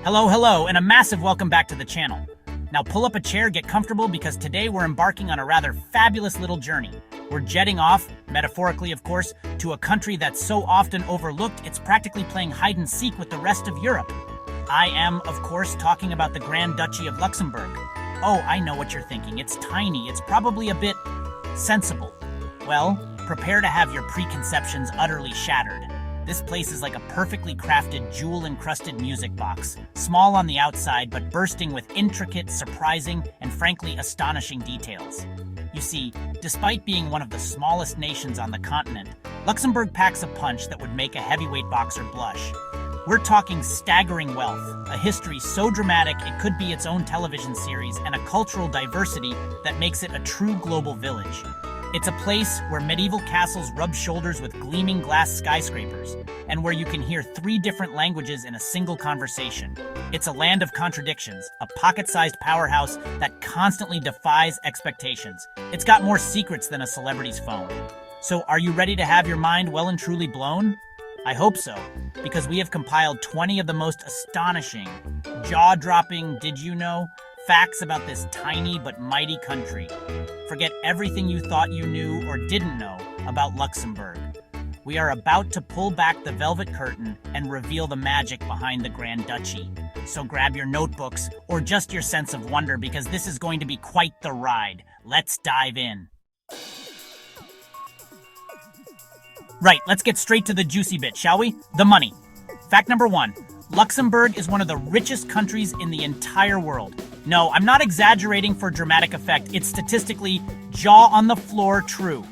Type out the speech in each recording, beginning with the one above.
Hello, and a massive welcome back to the channel. Now pull up a chair, get comfortable, because today we're embarking on a rather fabulous little journey. We're jetting off, metaphorically of course, to a country that's so often overlooked it's practically playing hide and seek with the rest of Europe. I am, of course, talking about the Grand Duchy of Luxembourg. Oh, I know what you're thinking. It's tiny. It's probably a bit sensible. Well, prepare to have your preconceptions utterly shattered. This place is like a perfectly crafted, jewel-encrusted music box, small on the outside but bursting with intricate, surprising, and frankly astonishing details. You see, despite being one of the smallest nations on the continent, Luxembourg packs a punch that would make a heavyweight boxer blush. We're talking staggering wealth, a history so dramatic it could be its own television series, and a cultural diversity that makes it a true global village. It's a place where medieval castles rub shoulders with gleaming glass skyscrapers, and where you can hear 3 different languages in a single conversation. It's a land of contradictions, a pocket-sized powerhouse that constantly defies expectations. It's got more secrets than a celebrity's phone. So are you ready to have your mind well and truly blown? I hope so, because we have compiled 20 of the most astonishing, jaw-dropping, did you know, facts about this tiny but mighty country. Forget everything you thought you knew or didn't know about Luxembourg. We are about to pull back the velvet curtain and reveal the magic behind the Grand Duchy. So grab your notebooks or just your sense of wonder, because this is going to be quite the ride. Let's dive in. Right, let's get straight to the juicy bit, shall we? The money. Fact number 1. Luxembourg is one of the richest countries in the entire world. No, I'm not exaggerating for dramatic effect. It's statistically jaw-on-the-floor true.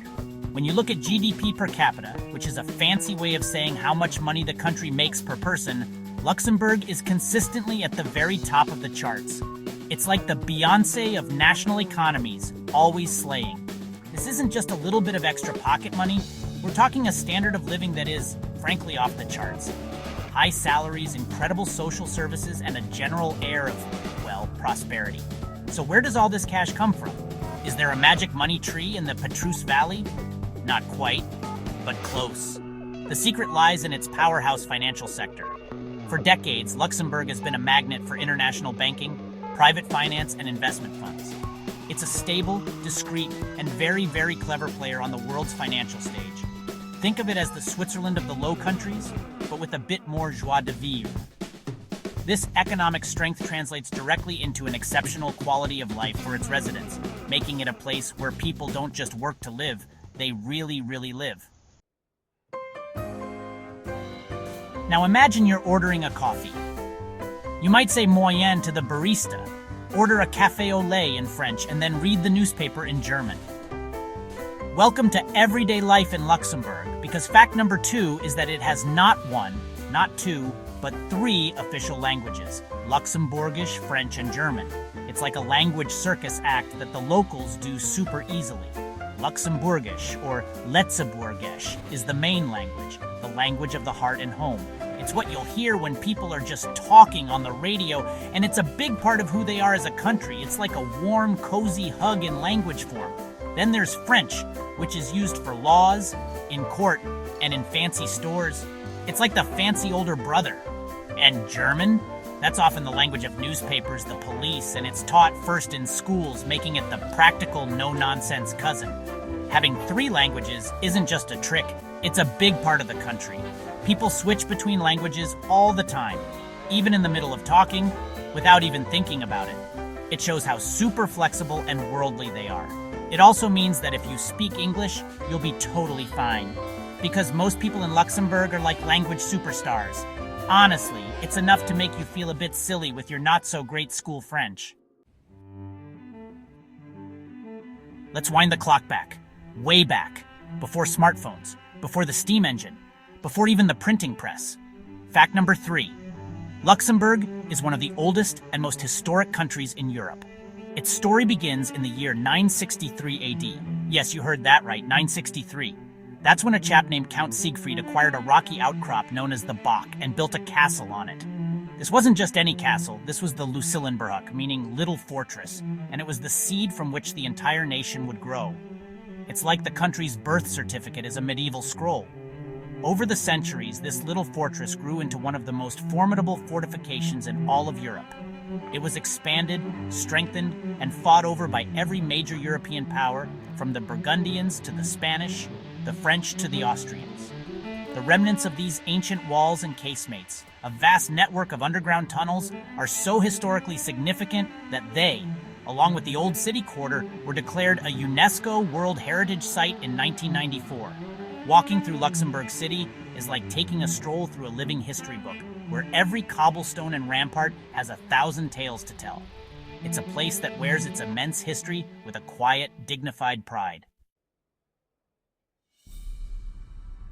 When you look at GDP per capita, which is a fancy way of saying how much money the country makes per person, Luxembourg is consistently at the very top of the charts. It's like the Beyoncé of national economies, always slaying. This isn't just a little bit of extra pocket money. We're talking a standard of living that is, frankly, off the charts. High salaries, incredible social services, and a general air of, well, prosperity. So where does all this cash come from? Is there a magic money tree in the Petrus Valley? Not quite, but close. The secret lies in its powerhouse financial sector. For decades, Luxembourg has been a magnet for international banking, private finance, and investment funds. It's a stable, discreet, and very, very clever player on the world's financial stage. Think of it as the Switzerland of the Low Countries, but with a bit more joie de vivre. This economic strength translates directly into an exceptional quality of life for its residents, making it a place where people don't just work to live, they really, really live. Now imagine you're ordering a coffee. You might say moyen to the barista, order a café au lait in French, and then read the newspaper in German. Welcome to everyday life in Luxembourg, because fact number 2 is that it has not 1, not 2, but 3 official languages: Luxembourgish, French, and German. It's like a language circus act that the locals do super easily. Luxembourgish, or Letzeburgish, is the main language, the language of the heart and home. It's what you'll hear when people are just talking on the radio, and it's a big part of who they are as a country. It's like a warm, cozy hug in language form. Then there's French, which is used for laws, in court, and in fancy stores. It's like the fancy older brother. And German? That's often the language of newspapers, the police, and it's taught first in schools, making it the practical, no-nonsense cousin. Having 3 languages isn't just a trick, it's a big part of the country. People switch between languages all the time, even in the middle of talking, without even thinking about it. It shows how super flexible and worldly they are. It also means that if you speak English, you'll be totally fine. Because most people in Luxembourg are like language superstars. Honestly, it's enough to make you feel a bit silly with your not-so-great school French. Let's wind the clock back, way back, before smartphones, before the steam engine, before even the printing press. Fact number 3. Luxembourg is one of the oldest and most historic countries in Europe. Its story begins in the year 963 AD. Yes, you heard that right, 963. That's when a chap named Count Siegfried acquired a rocky outcrop known as the Bach and built a castle on it. This wasn't just any castle, this was the Luxembourg, meaning little fortress, and it was the seed from which the entire nation would grow. It's like the country's birth certificate is a medieval scroll. Over the centuries, this little fortress grew into one of the most formidable fortifications in all of Europe. It was expanded, strengthened, and fought over by every major European power, from the Burgundians to the Spanish, the French to the Austrians. The remnants of these ancient walls and casemates, a vast network of underground tunnels, are so historically significant that they, along with the Old City Quarter, were declared a UNESCO World Heritage Site in 1994. Walking through Luxembourg City is like taking a stroll through a living history book, where every cobblestone and rampart has 1,000 tales to tell. It's a place that wears its immense history with a quiet, dignified pride.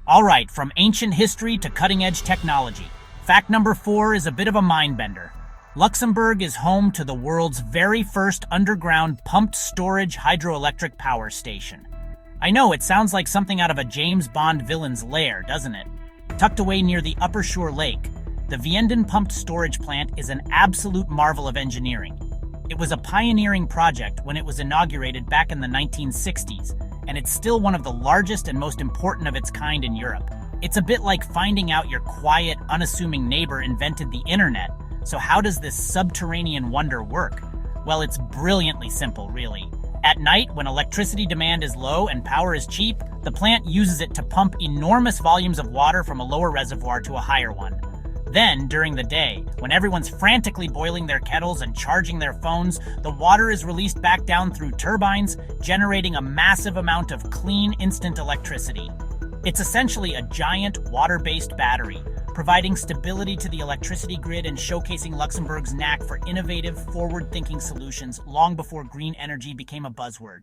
All right, from ancient history to cutting-edge technology. Fact number 4 is a bit of a mind-bender. Luxembourg is home to the world's very first underground pumped storage hydroelectric power station. I know, it sounds like something out of a James Bond villain's lair, doesn't it? Tucked away near the Upper Shore Lake, the Vianden pumped storage plant is an absolute marvel of engineering. It was a pioneering project when it was inaugurated back in the 1960s, and it's still one of the largest and most important of its kind in Europe. It's a bit like finding out your quiet, unassuming neighbor invented the internet. So how does this subterranean wonder work? Well, it's brilliantly simple, really. At night, when electricity demand is low and power is cheap, the plant uses it to pump enormous volumes of water from a lower reservoir to a higher one. Then, during the day, when everyone's frantically boiling their kettles and charging their phones, the water is released back down through turbines, generating a massive amount of clean, instant electricity. It's essentially a giant water-based battery, providing stability to the electricity grid and showcasing Luxembourg's knack for innovative, forward-thinking solutions long before green energy became a buzzword.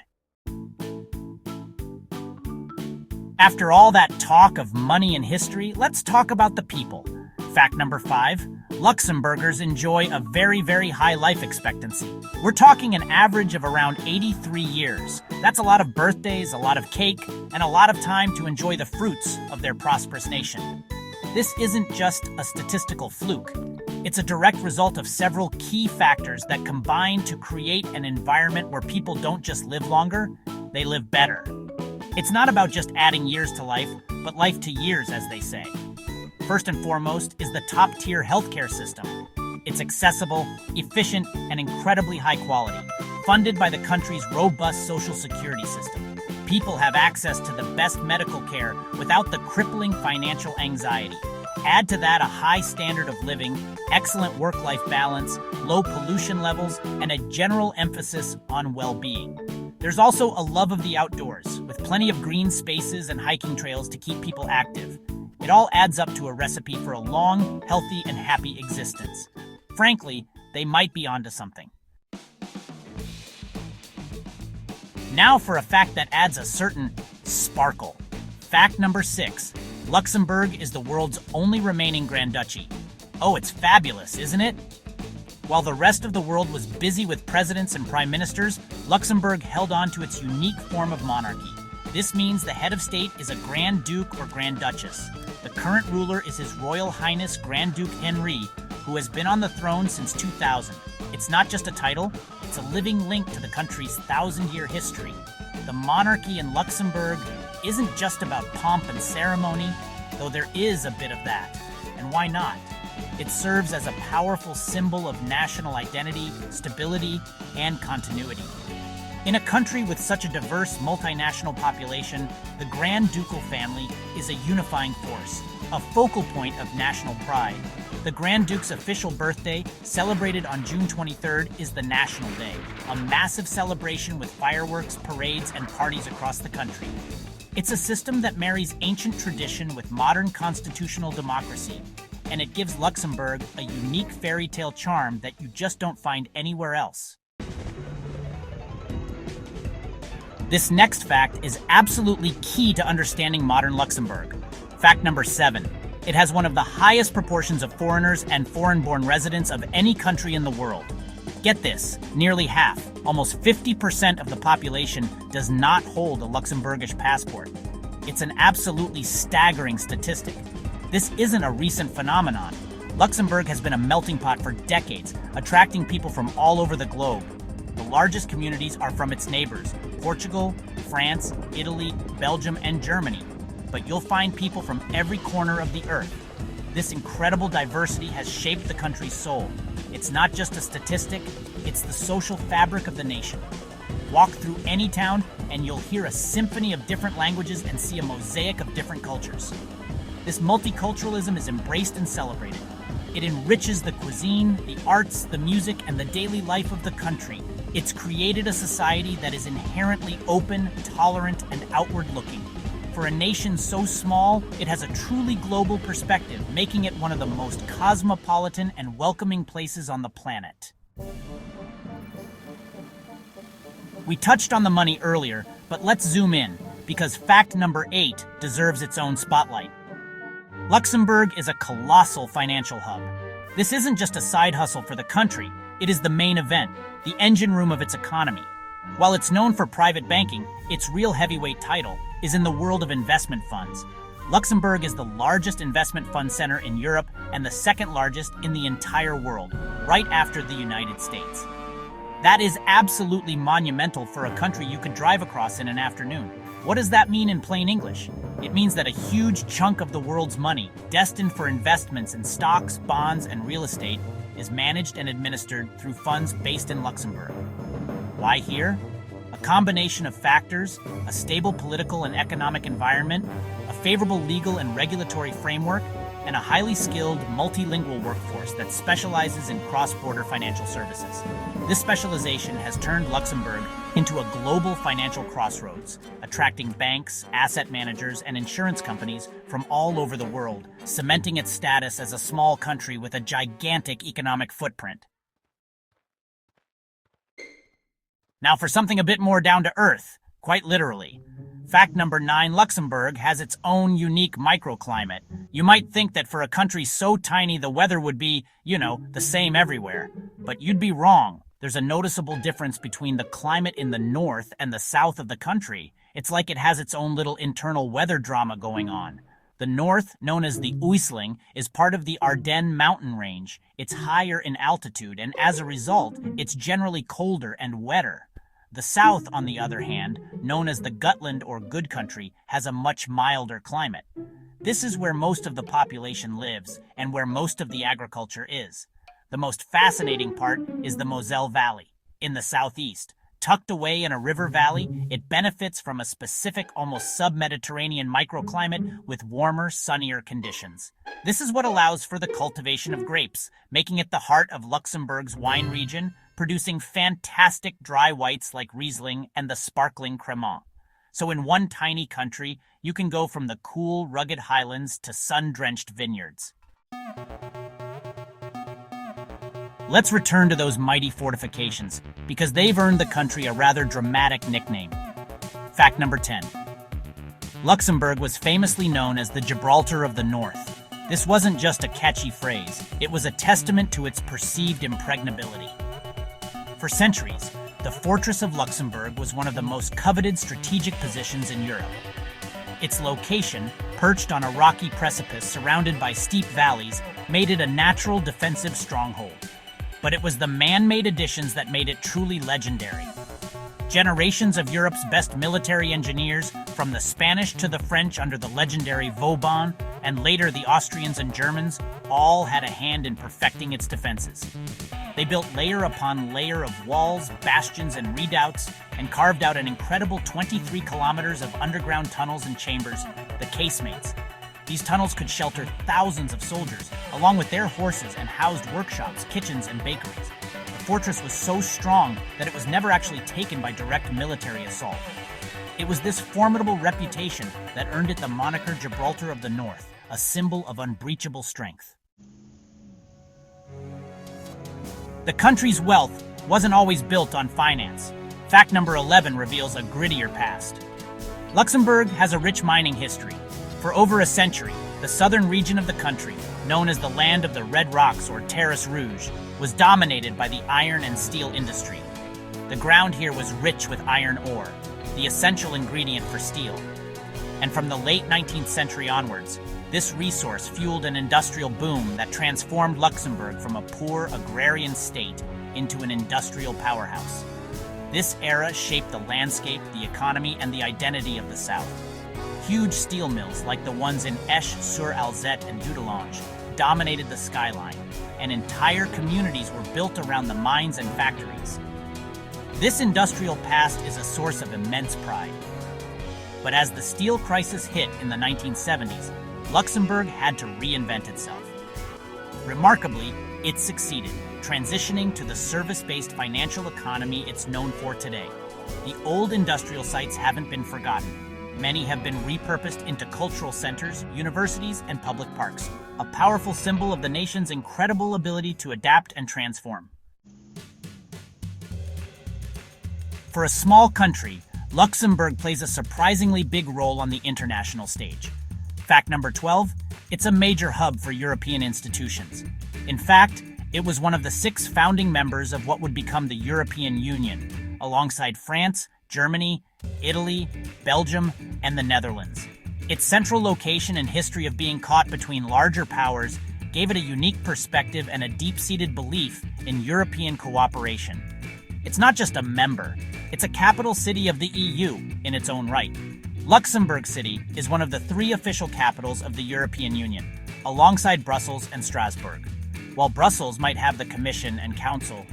After all that talk of money and history, let's talk about the people. Fact number 5, Luxembourgers enjoy a very, very high life expectancy. We're talking an average of around 83 years. That's a lot of birthdays, a lot of cake, and a lot of time to enjoy the fruits of their prosperous nation. This isn't just a statistical fluke. It's a direct result of several key factors that combine to create an environment where people don't just live longer, they live better. It's not about just adding years to life, but life to years, as they say. First and foremost is the top-tier healthcare system. It's accessible, efficient, and incredibly high quality, funded by the country's robust social security system. People have access to the best medical care without the crippling financial anxiety. Add to that a high standard of living, excellent work-life balance, low pollution levels, and a general emphasis on well-being. There's also a love of the outdoors, with plenty of green spaces and hiking trails to keep people active. It all adds up to a recipe for a long, healthy, and happy existence. Frankly, they might be onto something. Now for a fact that adds a certain sparkle. Fact number 6. Luxembourg is the world's only remaining Grand Duchy. Oh, it's fabulous, isn't it? While the rest of the world was busy with presidents and prime ministers, Luxembourg held on to its unique form of monarchy. This means the head of state is a Grand Duke or Grand Duchess. The current ruler is His Royal Highness Grand Duke Henry, who has been on the throne since 2000. It's not just a title, it's a living link to the country's 1,000-year history. The monarchy in Luxembourg isn't just about pomp and ceremony, though there is a bit of that. And why not? It serves as a powerful symbol of national identity, stability, and continuity. In a country with such a diverse multinational population, the Grand Ducal family is a unifying force, a focal point of national pride. The Grand Duke's official birthday, celebrated on June 23rd, is the National Day, a massive celebration with fireworks, parades, and parties across the country. It's a system that marries ancient tradition with modern constitutional democracy, and it gives Luxembourg a unique fairy tale charm that you just don't find anywhere else. This next fact is absolutely key to understanding modern Luxembourg. Fact number 7. It has one of the highest proportions of foreigners and foreign-born residents of any country in the world. Get this, nearly half, almost 50% of the population does not hold a Luxembourgish passport. It's an absolutely staggering statistic. This isn't a recent phenomenon. Luxembourg has been a melting pot for decades, attracting people from all over the globe. The largest communities are from its neighbors, Portugal, France, Italy, Belgium, and Germany. but you'll find people from every corner of the earth. This incredible diversity has shaped the country's soul. It's not just a statistic, it's the social fabric of the nation. Walk through any town and you'll hear a symphony of different languages and see a mosaic of different cultures. This multiculturalism is embraced and celebrated. It enriches the cuisine, the arts, the music, and the daily life of the country. It's created a society that is inherently open, tolerant, and outward-looking. For a nation so small, it has a truly global perspective, making it one of the most cosmopolitan and welcoming places on the planet. We touched on the money earlier, but let's zoom in, because fact number 8 deserves its own spotlight. Luxembourg is a colossal financial hub. This isn't just a side hustle for the country, it is the main event, the engine room of its economy. While it's known for private banking, its real heavyweight title is in the world of investment funds. Luxembourg is the largest investment fund center in Europe and the second largest in the entire world, right after the United States. That is absolutely monumental for a country you could drive across in an afternoon. What does that mean in plain English? It means that a huge chunk of the world's money, destined for investments in stocks, bonds, and real estate, is managed and administered through funds based in Luxembourg. Why here? A combination of factors: a stable political and economic environment, a favorable legal and regulatory framework, and a highly skilled, multilingual workforce that specializes in cross-border financial services. This specialization has turned Luxembourg into a global financial crossroads, attracting banks, asset managers, and insurance companies from all over the world, cementing its status as a small country with a gigantic economic footprint. Now for something a bit more down to earth, quite literally. Fact number 9, Luxembourg has its own unique microclimate. You might think that for a country so tiny the weather would be, the same everywhere. But you'd be wrong. There's a noticeable difference between the climate in the north and the south of the country. It's like it has its own little internal weather drama going on. The north, known as the Oisling, is part of the Ardennes mountain range. It's higher in altitude, and as a result, it's generally colder and wetter. The south, on the other hand, known as the Gutland or Good Country, has a much milder climate. This is where most of the population lives and where most of the agriculture is. The most fascinating part is the Moselle Valley. In the southeast, tucked away in a river valley, it benefits from a specific, almost sub-Mediterranean microclimate with warmer, sunnier conditions. This is what allows for the cultivation of grapes, making it the heart of Luxembourg's wine region, producing fantastic dry whites like Riesling and the sparkling Cremant. So in one tiny country, you can go from the cool, rugged highlands to sun-drenched vineyards. Let's return to those mighty fortifications, because they've earned the country a rather dramatic nickname. Fact number 10. Luxembourg was famously known as the Gibraltar of the North. This wasn't just a catchy phrase, it was a testament to its perceived impregnability. For centuries, the fortress of Luxembourg was one of the most coveted strategic positions in Europe. Its location, perched on a rocky precipice surrounded by steep valleys, made it a natural defensive stronghold. But it was the man-made additions that made it truly legendary. Generations of Europe's best military engineers, from the Spanish to the French under the legendary Vauban, and later the Austrians and Germans, all had a hand in perfecting its defenses. They built layer upon layer of walls, bastions, and redoubts, and carved out an incredible 23 kilometers of underground tunnels and chambers, the casemates. These tunnels could shelter thousands of soldiers, along with their horses, and housed workshops, kitchens, and bakeries. The fortress was so strong that it was never actually taken by direct military assault. It was this formidable reputation that earned it the moniker Gibraltar of the North, a symbol of unbreachable strength. The country's wealth wasn't always built on finance. Fact number 11 reveals a grittier past. Luxembourg has a rich mining history. For over a century, the southern region of the country, known as the Land of the Red Rocks or Terrace Rouge, was dominated by the iron and steel industry. The ground here was rich with iron ore, the essential ingredient for steel. And from the late 19th century onwards, this resource fueled an industrial boom that transformed Luxembourg from a poor agrarian state into an industrial powerhouse. This era shaped the landscape, the economy, and the identity of the South. Huge steel mills, like the ones in Esch-sur-Alzette and Dudelange, dominated the skyline, and entire communities were built around the mines and factories. This industrial past is a source of immense pride. But as the steel crisis hit in the 1970s, Luxembourg had to reinvent itself. Remarkably, it succeeded, transitioning to the service-based financial economy it's known for today. The old industrial sites haven't been forgotten. Many have been repurposed into cultural centers, universities, and public parks, a powerful symbol of the nation's incredible ability to adapt and transform. For a small country, Luxembourg plays a surprisingly big role on the international stage. Fact number 12, it's a major hub for European institutions. In fact, it was one of the 6 founding members of what would become the European Union, alongside France, Germany, Italy, Belgium, and the Netherlands. Its central location and history of being caught between larger powers gave it a unique perspective and a deep-seated belief in European cooperation. It's not just a member, it's a capital city of the EU in its own right. Luxembourg City is one of the 3 official capitals of the European Union, alongside Brussels and Strasbourg. While Brussels might have the Commission and Council,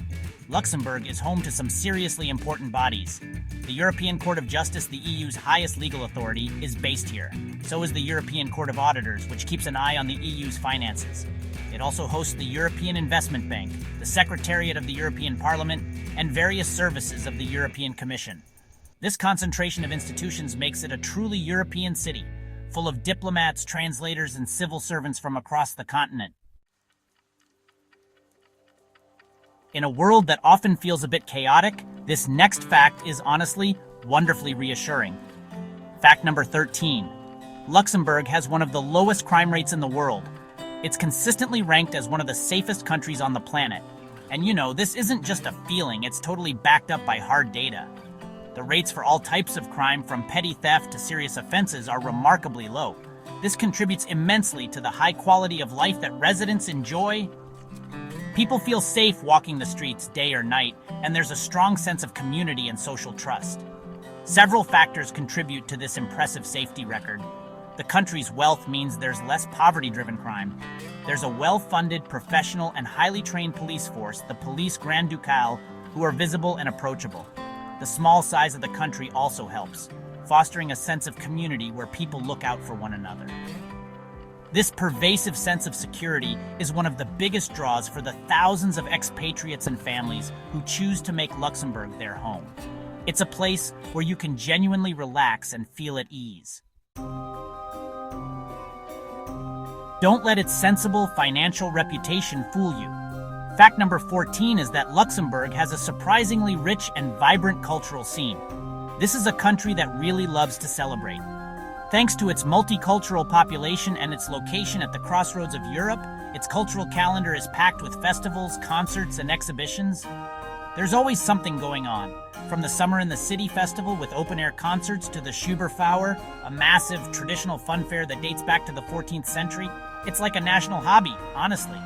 Luxembourg is home to some seriously important bodies. The European Court of Justice, the EU's highest legal authority, is based here. So is the European Court of Auditors, which keeps an eye on the EU's finances. It also hosts the European Investment Bank, the Secretariat of the European Parliament, and various services of the European Commission. This concentration of institutions makes it a truly European city, full of diplomats, translators, and civil servants from across the continent. In a world that often feels a bit chaotic, this next fact is honestly wonderfully reassuring. Fact number 13. Luxembourg has one of the lowest crime rates in the world. It's consistently ranked as one of the safest countries on the planet. And you know, this isn't just a feeling, it's totally backed up by hard data. The rates for all types of crime, from petty theft to serious offenses, are remarkably low. This contributes immensely to the high quality of life that residents enjoy. People feel safe walking the streets day or night, and there's a strong sense of community and social trust. Several factors contribute to this impressive safety record. The country's wealth means there's less poverty-driven crime. There's a well-funded, professional, and highly trained police force, the Police Grand Ducal, who are visible and approachable. The small size of the country also helps, fostering a sense of community where people look out for one another. This pervasive sense of security is one of the biggest draws for the thousands of expatriates and families who choose to make Luxembourg their home. It's a place where you can genuinely relax and feel at ease. Don't let its sensible financial reputation fool you. Fact number 14 is that Luxembourg has a surprisingly rich and vibrant cultural scene. This is a country that really loves to celebrate. Thanks to its multicultural population and its location at the crossroads of Europe, its cultural calendar is packed with festivals, concerts, and exhibitions. There's always something going on, from the Summer in the City festival with open-air concerts to the Schuberfauer, a massive traditional fun fair that dates back to the 14th century. It's like a national hobby, honestly.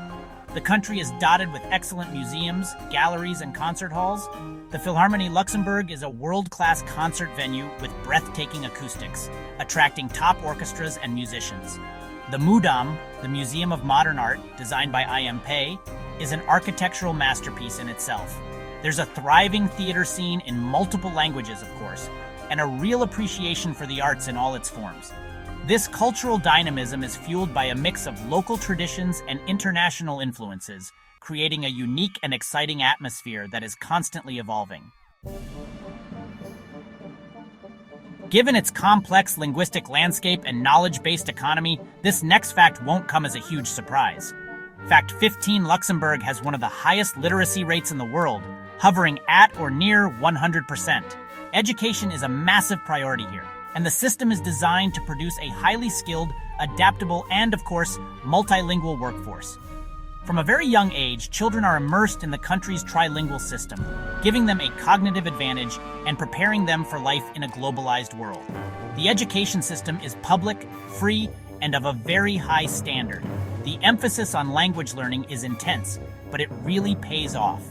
The country is dotted with excellent museums, galleries, and concert halls. The Philharmonie Luxembourg is a world-class concert venue with breathtaking acoustics, attracting top orchestras and musicians. The Mudam, the Museum of Modern Art, designed by I.M. Pei, is an architectural masterpiece in itself. There's a thriving theater scene in multiple languages, of course, and a real appreciation for the arts in all its forms. This cultural dynamism is fueled by a mix of local traditions and international influences, creating a unique and exciting atmosphere that is constantly evolving. Given its complex linguistic landscape and knowledge-based economy, this next fact won't come as a huge surprise. Fact 15, Luxembourg has one of the highest literacy rates in the world, hovering at or near 100%. Education is a massive priority here, and the system is designed to produce a highly skilled, adaptable, and, of course, multilingual workforce. From a very young age, children are immersed in the country's trilingual system, giving them a cognitive advantage and preparing them for life in a globalized world. The education system is public, free, and of a very high standard. The emphasis on language learning is intense, but it really pays off.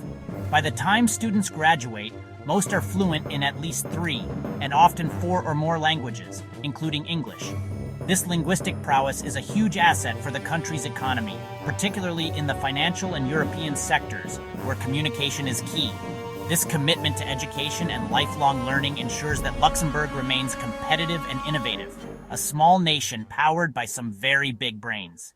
By the time students graduate, Most are fluent in at least 3, and often 4 or more languages, including English. This linguistic prowess is a huge asset for the country's economy, particularly in the financial and European sectors, where communication is key. This commitment to education and lifelong learning ensures that Luxembourg remains competitive and innovative, a small nation powered by some very big brains.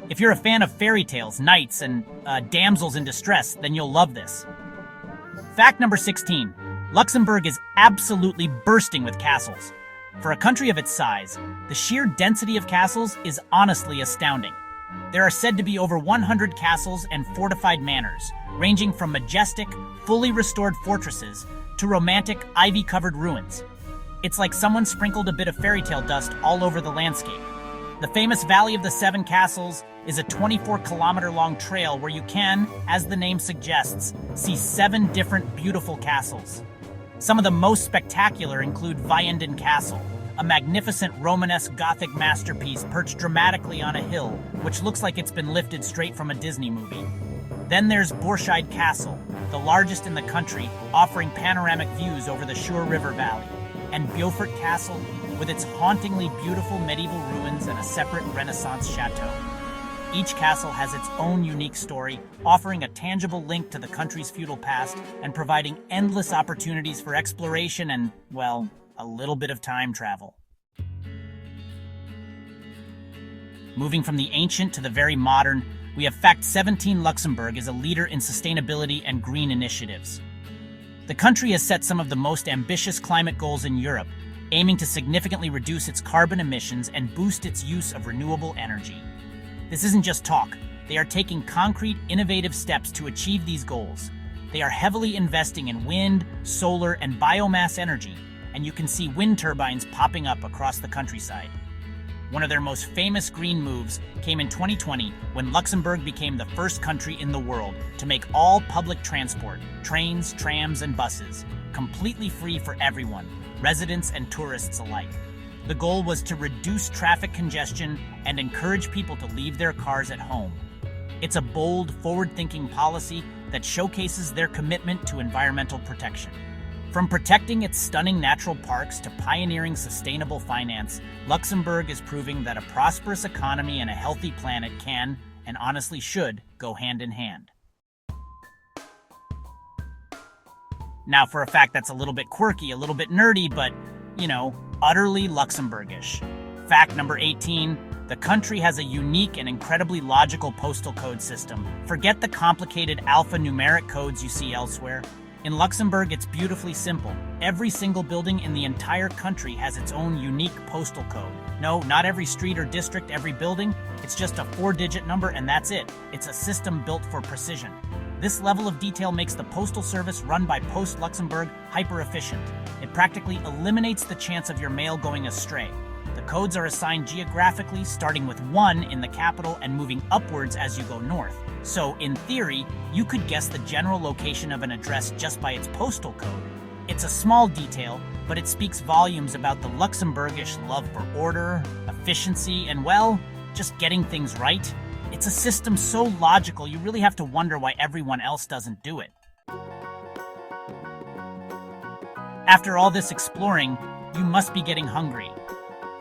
If you're a fan of fairy tales, knights, and damsels in distress, then you'll love this. Fact number 16. Luxembourg is absolutely bursting with castles. For a country of its size, the sheer density of castles is honestly astounding. There are said to be over 100 castles and fortified manors, ranging from majestic, fully restored fortresses to romantic, ivy-covered ruins. It's like someone sprinkled a bit of fairy tale dust all over the landscape. The famous Valley of the Seven Castles is a 24-kilometer-long trail where you can, as the name suggests, see 7 different beautiful castles. Some of the most spectacular include Vianden Castle, a magnificent Romanesque Gothic masterpiece perched dramatically on a hill, which looks like it's been lifted straight from a Disney movie. Then there's Borscheid Castle, the largest in the country, offering panoramic views over the Schur River Valley, and Beaufort Castle, with its hauntingly beautiful medieval ruins and a separate Renaissance chateau. Each castle has its own unique story, offering a tangible link to the country's feudal past and providing endless opportunities for exploration and, well, a little bit of time travel. Moving from the ancient to the very modern, we have Fact 17. Luxembourg is a leader in sustainability and green initiatives. The country has set some of the most ambitious climate goals in Europe, aiming to significantly reduce its carbon emissions and boost its use of renewable energy. This isn't just talk. They are taking concrete, innovative steps to achieve these goals. They are heavily investing in wind, solar, and biomass energy, and you can see wind turbines popping up across the countryside. One of their most famous green moves came in 2020 when Luxembourg became the first country in the world to make all public transport, trains, trams, and buses, completely free for everyone, residents and tourists alike. The goal was to reduce traffic congestion and encourage people to leave their cars at home. It's a bold, forward-thinking policy that showcases their commitment to environmental protection. From protecting its stunning natural parks to pioneering sustainable finance, Luxembourg is proving that a prosperous economy and a healthy planet can, and honestly should, go hand in hand. Now for a fact that's a little bit quirky, a little bit nerdy, but, utterly Luxembourgish. Fact number 18. The country has a unique and incredibly logical postal code system. Forget the complicated alphanumeric codes you see elsewhere. In Luxembourg, it's beautifully simple. Every single building in the entire country has its own unique postal code. No, not every street or district, every building. It's just a 4-digit number and that's it. It's a system built for precision. This level of detail makes the postal service run by Post Luxembourg hyper-efficient. It practically eliminates the chance of your mail going astray. The codes are assigned geographically, starting with 1 in the capital and moving upwards as you go north. So, in theory, you could guess the general location of an address just by its postal code. It's a small detail, but it speaks volumes about the Luxembourgish love for order, efficiency, and, well, just getting things right. It's a system so logical, you really have to wonder why everyone else doesn't do it. After all this exploring, you must be getting hungry.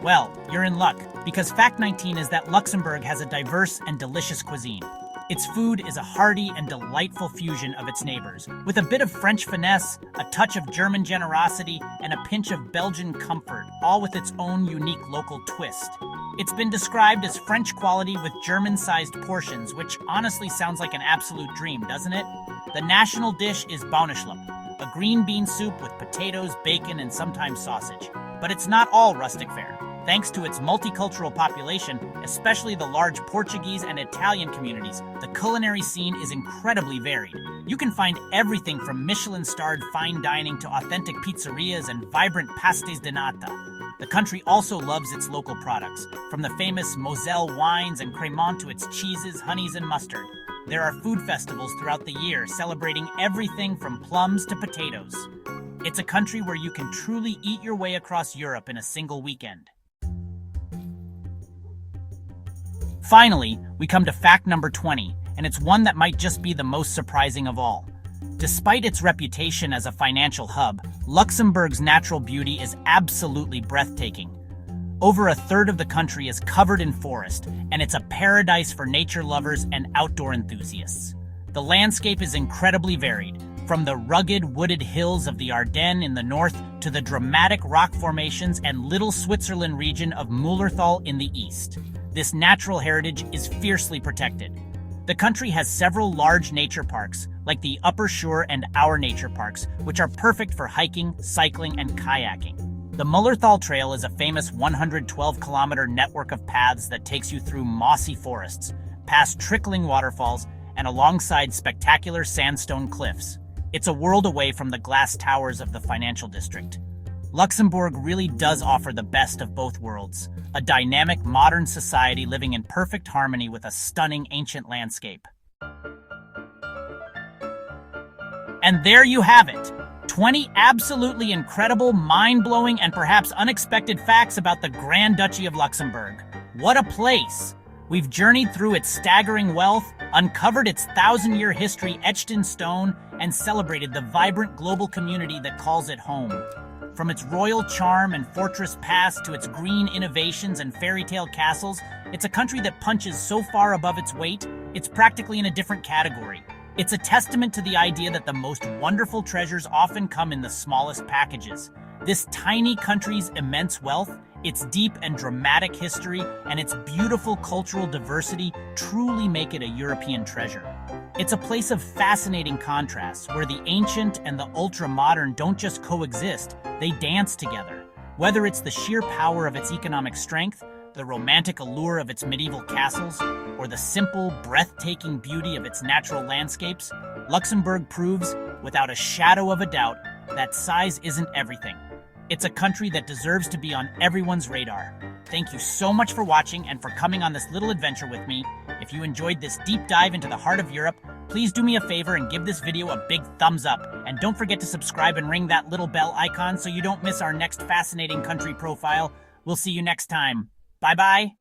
Well, you're in luck, because fact 19 is that Luxembourg has a diverse and delicious cuisine. Its food is a hearty and delightful fusion of its neighbors, with a bit of French finesse, a touch of German generosity, and a pinch of Belgian comfort, all with its own unique local twist. It's been described as French quality with German-sized portions, which honestly sounds like an absolute dream, doesn't it? The national dish is Bauernschlup, a green bean soup with potatoes, bacon, and sometimes sausage. But it's not all rustic fare. Thanks to its multicultural population, especially the large Portuguese and Italian communities, the culinary scene is incredibly varied. You can find everything from Michelin-starred fine dining to authentic pizzerias and vibrant pastéis de nata. The country also loves its local products, from the famous Moselle wines and Cremant to its cheeses, honeys, and mustard. There are food festivals throughout the year celebrating everything from plums to potatoes. It's a country where you can truly eat your way across Europe in a single weekend. Finally, we come to fact number 20, and it's one that might just be the most surprising of all. Despite its reputation as a financial hub, Luxembourg's natural beauty is absolutely breathtaking. Over a third of the country is covered in forest, and it's a paradise for nature lovers and outdoor enthusiasts. The landscape is incredibly varied, from the rugged, wooded hills of the Ardennes in the north to the dramatic rock formations and Little Switzerland region of Mullerthal in the east. This natural heritage is fiercely protected. The country has several large nature parks, like the Upper Shore and Our Nature Parks, which are perfect for hiking, cycling, and kayaking. The Mullerthal Trail is a famous 112-kilometer network of paths that takes you through mossy forests, past trickling waterfalls, and alongside spectacular sandstone cliffs. It's a world away from the glass towers of the financial district. Luxembourg really does offer the best of both worlds, a dynamic modern society living in perfect harmony with a stunning ancient landscape. And there you have it, 20 absolutely incredible, mind-blowing, and perhaps unexpected facts about the Grand Duchy of Luxembourg. What a place! We've journeyed through its staggering wealth, uncovered its thousand-year history etched in stone, and celebrated the vibrant global community that calls it home. From its royal charm and fortress past to its green innovations and fairy tale castles, it's a country that punches so far above its weight, it's practically in a different category. It's a testament to the idea that the most wonderful treasures often come in the smallest packages. This tiny country's immense wealth, its deep and dramatic history, and its beautiful cultural diversity truly make it a European treasure. It's a place of fascinating contrasts where the ancient and the ultra-modern don't just coexist, they dance together. Whether it's the sheer power of its economic strength, the romantic allure of its medieval castles, or the simple, breathtaking beauty of its natural landscapes, Luxembourg proves, without a shadow of a doubt, that size isn't everything. It's a country that deserves to be on everyone's radar. Thank you so much for watching and for coming on this little adventure with me. If you enjoyed this deep dive into the heart of Europe, please do me a favor and give this video a big thumbs up. And don't forget to subscribe and ring that little bell icon so you don't miss our next fascinating country profile. We'll see you next time. Bye-bye.